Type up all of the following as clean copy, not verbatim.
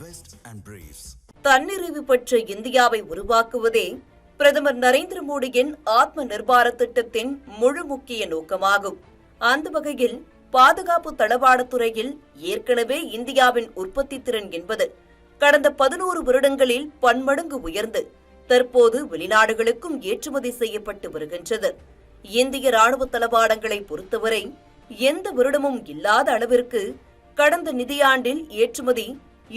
Vest and Briefs. தன்னிறைவு பெற்ற இந்தியாவை உருவாக்குவதே பிரதமர் நரேந்திர மோடியின் ஆத்ம நிர்பார திட்டத்தின் முழு முக்கிய நோக்கமாகும். அந்த வகையில் பாதுகாப்பு தளவாடத் துறையில் ஏற்கனவே இந்தியாவின் உற்பத்தி திறன் என்பது கடந்த 11 வருடங்களில் பன்மடங்கு உயர்ந்து தற்போது வெளிநாடுகளுக்கும் ஏற்றுமதி செய்யப்பட்டு வருகின்றது. இந்திய ராணுவ தளவாடங்களை பொறுத்தவரை எந்த வருடமும் இல்லாத அளவிற்கு கடந்த நிதியாண்டில் ஏற்றுமதி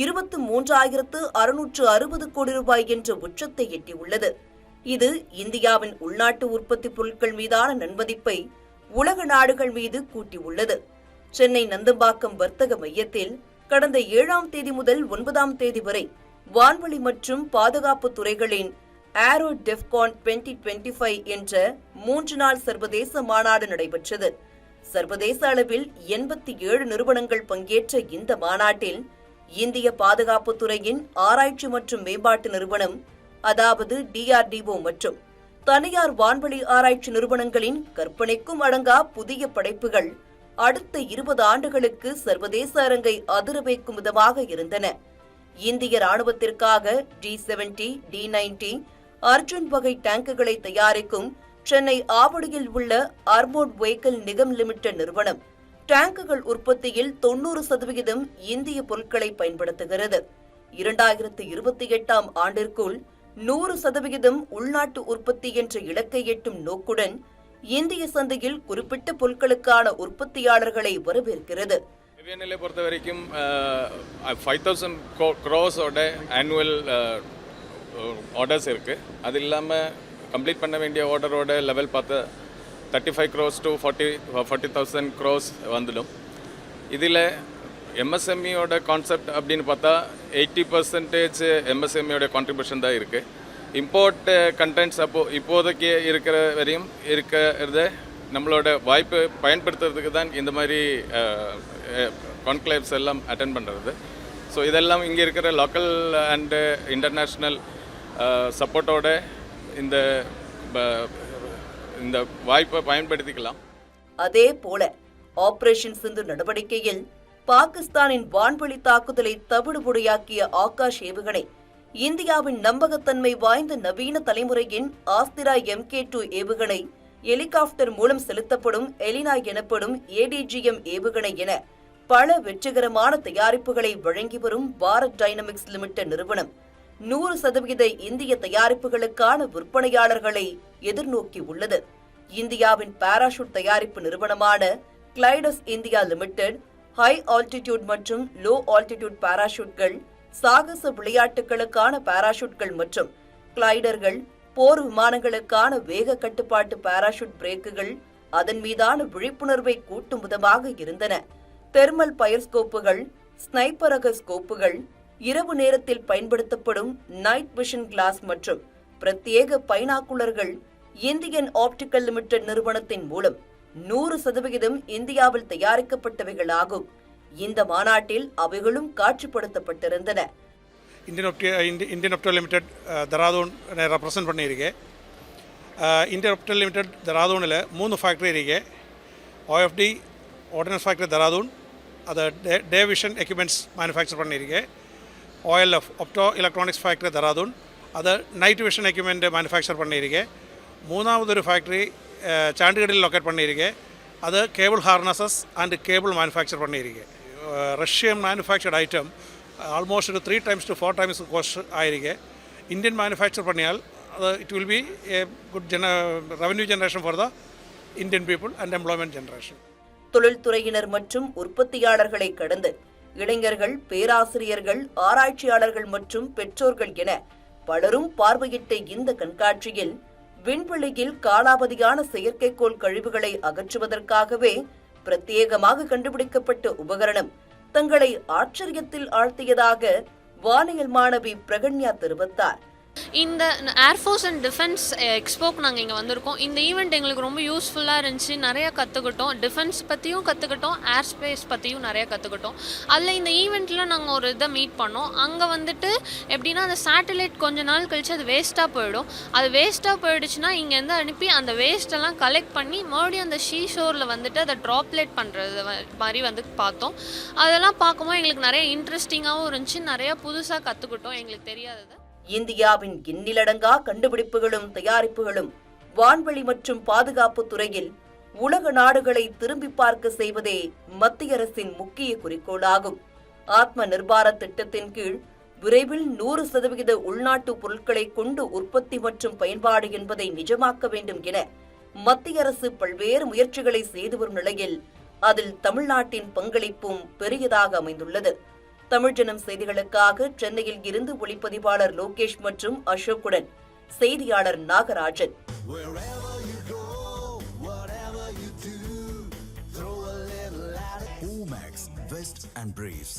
23,660 கோடி ரூபாய் என்ற உச்சத்தை எட்டியுள்ளது. இது இந்தியாவின் உள்நாட்டு உற்பத்தி பொருட்கள் மீதான நன்மதிப்பை உலக நாடுகள் மீது கூட்டியுள்ளது. சென்னை நந்தம்பாக்கம் வர்த்தக மையத்தில் கடந்த 7ஆம் தேதி முதல் 9ஆம் தேதி வரை வான்வழி மற்றும் பாதுகாப்பு துறைகளின் ஏரோ டெஃப்கான் 2025 என்ற 3 நாள் சர்வதேச மாநாடு நடைபெற்றது. சர்வதேச அளவில் 87 நிறுவனங்கள் பங்கேற்ற இந்த மாநாட்டில் இந்திய பாதுகாப்பு துறையின் ஆராய்ச்சி மற்றும் மேம்பாட்டு நிறுவனம், அதாவது DRDO மற்றும் தனியார் வான்வழி ஆராய்ச்சி நிறுவனங்களின் கற்பனைக்கும் அடங்கா புதிய படைப்புகள் அடுத்த 20 ஆண்டுகளுக்கு சர்வதேச அரங்கை அதிர வைக்கும் விதமாக இருந்தன. இந்திய ராணுவத்திற்காக D70, D90 அர்ஜுன் வகை டேங்குகளை தயாரிக்கும் சென்னை ஆவடியில் உள்ள ஆர்மோர்ட் வெஹிக்கிள் நிகம் லிமிடெட் நிறுவனம் டேங்குகள் உற்பத்தியில் 90% இந்திய பொருட்களை பயன்படுத்துகிறது. 2028ஆம் ஆண்டிற்குள் 100% உள்நாட்டு உற்பத்தி என்ற இலக்கை எட்டும் நோக்குடன் இந்திய சந்தையில் குறிப்பிட்ட பொருட்களுக்கான உற்பத்தியாளர்களை வரவேற்கிறது. நிலை பொறுத்த வரைக்கும் 5,000 crores ஆனுவல் ஆர்டர்ஸ் இருக்கு. அது இல்லாமல் கம்ப்ளீட் பண்ண வேண்டிய ஆர்டரோட லெவல் பார்த்து 35 crores to 40,000 crores வந்துடும். இதில் எம்எஸ்எம்இயோட கான்செப்ட் அப்படின்னு பார்த்தா 80% எம்எஸ்எம்இயோட கான்ட்ரிபியூஷன் தான் இருக்குது. இம்போர்ட் கண்டென்ட்ஸ் இப்போதைக்கு இருக்கிற வரையும் இருக்கிறத நம்மளோட வாய்ப்பு பயன்படுத்துறதுக்கு தான் இந்த மாதிரி கான்க்ளேவ்ஸ் எல்லாம் அட்டென்ட் பண்ணுறது. ஸோ இதெல்லாம் இங்கே இருக்கிற லோக்கல் அண்டு இன்டர்நேஷ்னல் சப்போர்ட்டோட இந்த வாய்ப்பை பயன்படுத்திக்கலாம். அதே போல ஆபரேஷன் சிந்து நடவடிக்கையில் பாகிஸ்தானின் வான்வழி தாக்குதலை தவிடுபொடியாக்கிய ஆகாஷ் ஏவுகணை இந்தியாவின் நம்பகத்தன்மை வாய்ந்த நவீன தலைமுறையின் ஆஸ்திரா MK2 ஏவுகணை, ஹெலிகாப்டர் மூலம் செலுத்தப்படும் எலினா எனப்படும் ADGM ஏவுகணை என பல வெற்றிகரமான தயாரிப்புகளை வழங்கி வரும் பாரத் டைனமிக்ஸ் லிமிடெட் நிறுவனம் 100% இந்திய தயாரிப்புகளுக்கான விற்பனையாளர்களை எதிர்நோக்கி உள்ளது. இந்தியாவின் பாராசூட் தயாரிப்பு நிறுவனமான கிளைடஸ் இந்தியா லிமிடெட் ஹை ஆல்டிடியூட் மற்றும் லோ ஆல்டிடியூட் பாராசூட்கள், சாகச விளையாட்டுகளுக்கான பாராசூட்கள் மற்றும் கிளைடர்கள், போர் விமானங்களுக்கான வேக கட்டுப்பாட்டு பாராசூட் பிரேக்குகள் அதன் மீதான விழிப்புணர்வை கூட்டும் விதமாக இருந்தன. தெர்மல் பயர்ஸ்கோப்புகள், ஸ்னைப்பர் ரக ஸ்கோப்புகள், இரவு நேரத்தில் பயன்படுத்தப்படும் நைட் விஷன் கிளாஸ் மற்றும் பிரத்யேக பைனாக்குலர்கள் இந்தியன் ஆப்டிக்கல் லிமிடெட் நிறுவனத்தின் மூலம் 100% இந்தியாவில் தயாரிக்கப்பட்டவைகளாகும். இந்த மாநாட்டில் அவைகளும் காட்சிப்படுத்தப்பட்டிருந்தன. இந்தியன் ஆப்டிக்கல் லிமிடெட் தராதூன் ரெப்ரசன்ட் பண்ணியிருக்கேன். இந்தியன் ஆப்டிக்கல் லிமிடெட் தராதூனில் 3 ஃபேக்ட்ரி இருக்கு. OFD ஆர்டினன்ஸ் ஃபேக்ட்ரி தராதூன், அது டே விஷன் எக்யூப்மெண்ட்ஸ் மேனுஃபேக்சர் பண்ணியிருக்கேன். OLF ஒப்டோ எலக்ட்ரானிக்ஸ் ஃபேக்ட்ரி தராதூன், அது நைட் விஷன் எக்யூப்மெண்ட் மேனுஃபேக்சர் பண்ணியிருக்கேன். மூணாவது ஒரு ஃபேக்ட்ரி சாண்டிகரில் லொக்கேட் பண்ணியிருக்கேன். அது கேபிள் ஹார்னஸஸ் அண்ட் கேபிள் மேனுஃபேக்சர் பண்ணியிருக்கேன். Russian manufactured item almost 3 times to 4 times cost ஆயிருக்கு. இந்தியன் மேனுஃபேக்சர் பண்ணியால் அது it will B A good revenue generation for the Indian people and employment generation. தொழில்துறையினர் மற்றும் உற்பத்தியாளர்களை கடந்து இளைஞர்கள், பேராசிரியர்கள், ஆராய்ச்சியாளர்கள் மற்றும் பெற்றோர்கள் என பலரும் பார்வையிட்ட இந்த கண்காட்சியில் விண்வெளியில் காலாவதியான செயற்கைக்கோள் கழிவுகளை அகற்றுவதற்காகவே பிரத்யேகமாக கண்டுபிடிக்கப்பட்ட உபகரணம் தங்களை ஆச்சரியத்தில் ஆழ்த்தியதாக வானியல் மாணவி பிரகன்யா தெரிவித்தார். இந்த ஏர்ஃபோர்ஸ் அண்ட் டிஃபென்ஸ் எக்ஸ்போக்கு நாங்கள் இங்கே வந்திருக்கோம். இந்த ஈவெண்ட் எங்களுக்கு ரொம்ப யூஸ்ஃபுல்லாக இருந்துச்சு. நிறையா கற்றுக்கிட்டோம். டிஃபென்ஸ் பற்றியும் கற்றுக்கிட்டோம், ஏர் ஸ்பேஸ் பற்றியும் நிறையா கற்றுக்கிட்டோம். அதில் இந்த ஈவெண்ட்டில் நாங்கள் ஒரு இதை மீட் பண்ணோம். அங்கே வந்துட்டு எப்படின்னா அந்த சேட்டலைட் கொஞ்ச நாள் கழிச்சு அது வேஸ்ட்டாக போயிடும். அது வேஸ்ட்டாக போயிடுச்சுன்னா இங்கேருந்து அனுப்பி அந்த வேஸ்ட்டெல்லாம் கலெக்ட் பண்ணி மறுபடியும் அந்த ஷோரில் வந்துட்டு அதை ட்ராப்லேட் பண்ணுறது மாதிரி வந்து பார்த்தோம். அதெல்லாம் பார்க்கும்போது எங்களுக்கு நிறைய இன்ட்ரெஸ்டிங்காகவும் இருந்துச்சு. நிறையா புதுசாக கற்றுக்கிட்டோம் எங்களுக்கு தெரியாதது. இந்தியாவின் எண்ணிலடங்கா கண்டுபிடிப்புகளும் தயாரிப்புகளும் வான்வெளி மற்றும் பாதுகாப்பு துறையில் உலக நாடுகளை திரும்பி பார்க்க செய்வதே மத்திய அரசின் முக்கிய குறிக்கோளாகும். ஆத்ம நிர்பார திட்டத்தின் கீழ் விரைவில் 100% உள்நாட்டு பொருட்களை கொண்டு உற்பத்தி மற்றும் பயன்பாடு என்பதை நிஜமாக்க வேண்டும் என மத்திய அரசு பல்வேறு முயற்சிகளை செய்து வரும் நிலையில் அதில் தமிழ்நாட்டின் பங்களிப்பும் பெரியதாக அமைந்துள்ளது. தமிழ் ஜனம் செய்திகளுக்காக சென்னையில் இருந்து ஒளிப்பதிவாளர் லோகேஷ் மற்றும் அசோக்குடன் செய்தியாளர் Nagarajan. Omax, Vest and Briefs.